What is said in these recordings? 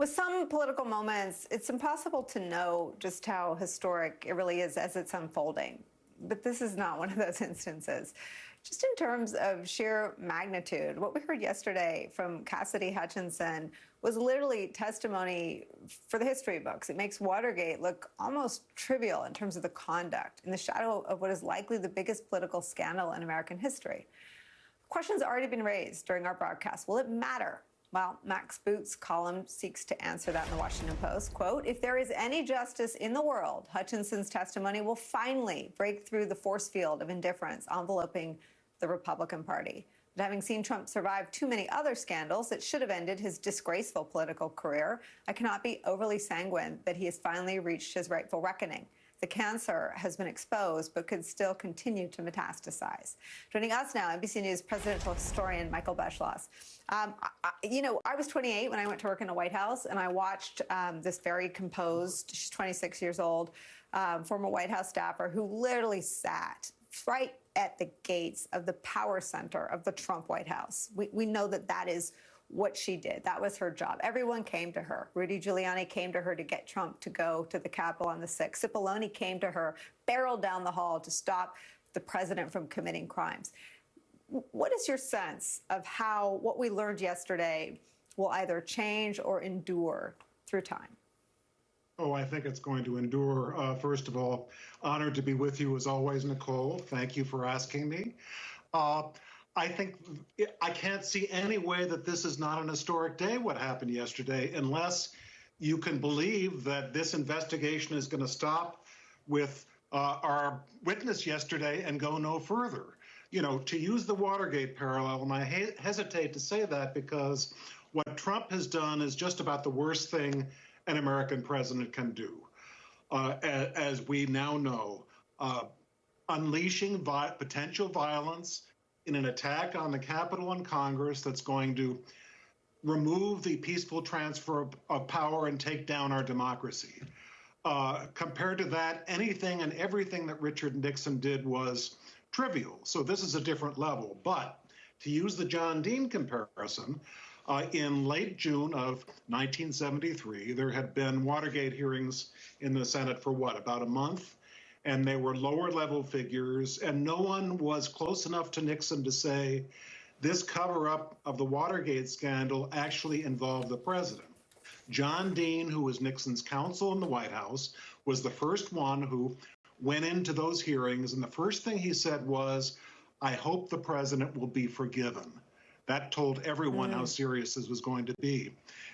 With some political moments, it's impossible to know just how historic it really is as it's unfolding. But this is not one of those instances. Just in terms of sheer magnitude, what we heard yesterday from Cassidy Hutchinson was literally testimony for the history books. It makes Watergate look almost trivial in terms of the conduct in the shadow of what is likely the biggest political scandal in American history. Questions already been raised during our broadcast. Will it matter? Well, Max Boot's column seeks to answer that in the Washington Post. Quote, if there is any justice in the world, Hutchinson's testimony will finally break through the force field of indifference enveloping the Republican Party. But having seen Trump survive too many other scandals that should have ended his disgraceful political career, I cannot be overly sanguine that he has finally reached his rightful reckoning. The cancer has been exposed, but could still continue to metastasize. Joining us now, NBC News presidential historian Michael Beschloss. I was 28 when I went to work in the White House, and I watched this very composed, she's 26 years old, former White House staffer who literally sat right at the gates of the power center of the Trump White House. We know that is what she did. That was her job. Everyone came to her. Rudy Giuliani came to her to get Trump to go to the Capitol on the 6th. Cipollone came to her, barreled down the hall to stop the president from committing crimes. What is your sense of how what we learned yesterday will either change or endure through time? Oh, I think it's going to endure. First of all, honored to be with you as always, Nicolle. Thank you for asking me. I think I can't see any way that this is not an historic day, what happened yesterday, unless you can believe that this investigation is going to stop with our witness yesterday and go no further. You know, to use the Watergate parallel, and I hesitate to say that because what Trump has done is just about the worst thing an American president can do. As we now know, unleashing potential violence in an attack on the Capitol and Congress that's going to remove the peaceful transfer of power and take down our democracy. Compared to that, anything and everything that Richard Nixon did was trivial. So this is a different level. But to use the John Dean comparison, in late June of 1973, there had been Watergate hearings in the Senate for about a month? And they were lower level figures, and no one was close enough to Nixon to say this cover up of the Watergate scandal actually involved the president. John Dean, who was Nixon's counsel in the White House, was the first one who went into those hearings. And the first thing he said was, I hope the president will be forgiven. That told everyone how serious this was going to be.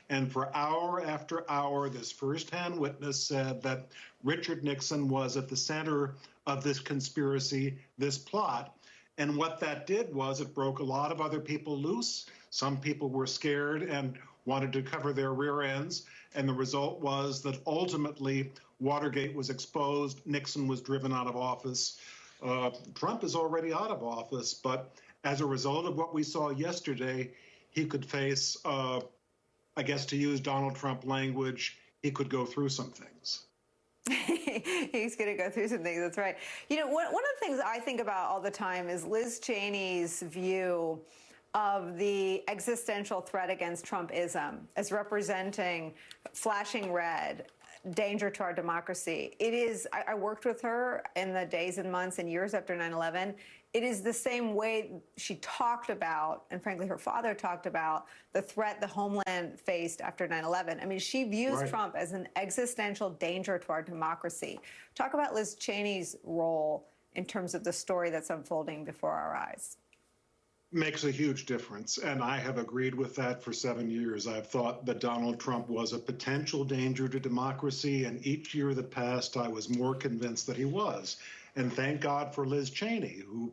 And for hour after hour, this firsthand witness said that Richard Nixon was at the center of this conspiracy, this plot. And what that did was it broke a lot of other people loose. Some people were scared and wanted to cover their rear ends. And the result was that ultimately Watergate was exposed. Nixon was driven out of office. Trump is already out of office, but as a result of what we saw yesterday, he could face, I guess to use Donald Trump language, he could go through some things. He's going to go through some things, that's right. You know, one of the things I think about all the time is Liz Cheney's view of the existential threat against Trumpism as representing flashing red, danger to our democracy. It is, I worked with her in the days and months and years after 9/11. It is the same way she talked about, and frankly, her father talked about, the threat the homeland faced after 9/11. I mean, she views Trump as an existential danger to our democracy. Talk about Liz Cheney's role in terms of the story that's unfolding before our eyes. Makes a huge difference, and I have agreed with that for 7 years. I've thought that Donald Trump was a potential danger to democracy, and each year that passed, I was more convinced that he was. And thank God for Liz Cheney, who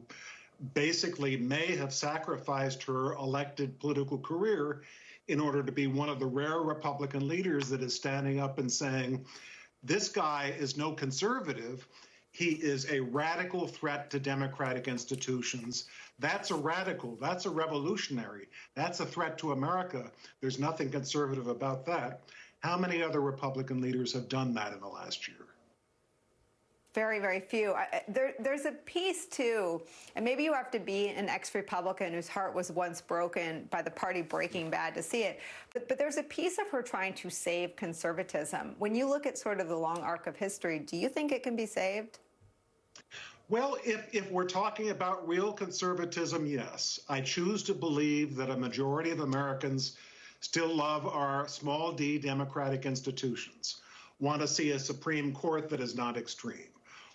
basically may have sacrificed her elected political career in order to be one of the rare Republican leaders that is standing up and saying, this guy is no conservative. He is a radical threat to democratic institutions. That's a radical. That's a revolutionary. That's a threat to America. There's nothing conservative about that. How many other Republican leaders have done that in the last year? Very, very few. There's a piece, too, and maybe you have to be an ex-Republican whose heart was once broken by the party Breaking Bad to see it, but there's a piece of her trying to save conservatism. When you look at sort of the long arc of history, do you think it can be saved? Well, if we're talking about real conservatism, yes. I choose to believe that a majority of Americans still love our small d democratic institutions, want to see a Supreme Court that is not extreme,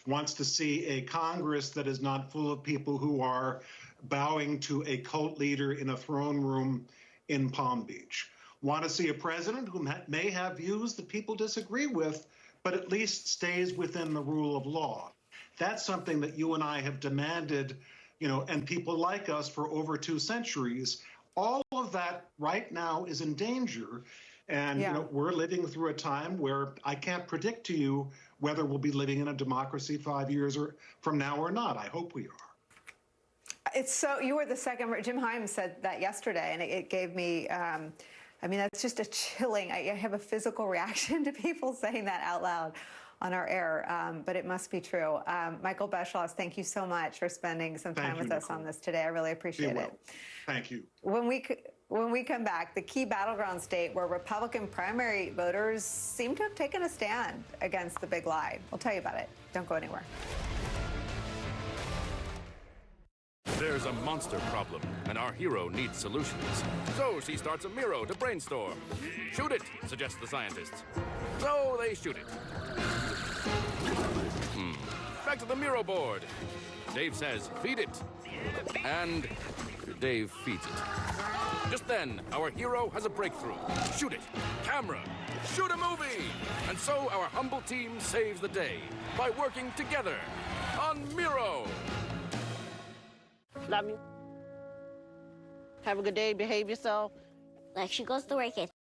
wants to see a Congress that is not full of people who are bowing to a cult leader in a throne room in Palm Beach, want to see a president who may have views that people disagree with, but at least stays within the rule of law. That's something that you and I have demanded, and people like us for over 2 centuries. All of that right now is in danger. And we're living through a time where I can't predict to you whether we'll be living in a democracy 5 years from now or not. I hope we are. It's so, you were the second, Jim Himes said that yesterday, and it gave me, that's just a chilling, I have a physical reaction to people saying that out loud on our air, but it must be true. Michael Beschloss, thank you so much for spending some time with us on this today. I really appreciate it. Thank you. When we come back, the key battleground state where Republican primary voters seem to have taken a stand against the big lie. We'll tell you about it. Don't go anywhere. There's a monster problem, and our hero needs solutions. So she starts a Miro to brainstorm. Shoot it, suggest the scientists. So they shoot it. Back to the Miro board. Dave says, feed it. And Dave feeds it. Just then, our hero has a breakthrough. Shoot it. Camera. Shoot a movie. And so our humble team saves the day by working together on Miro. Love you. Have a good day. Behave yourself. Like she goes to work at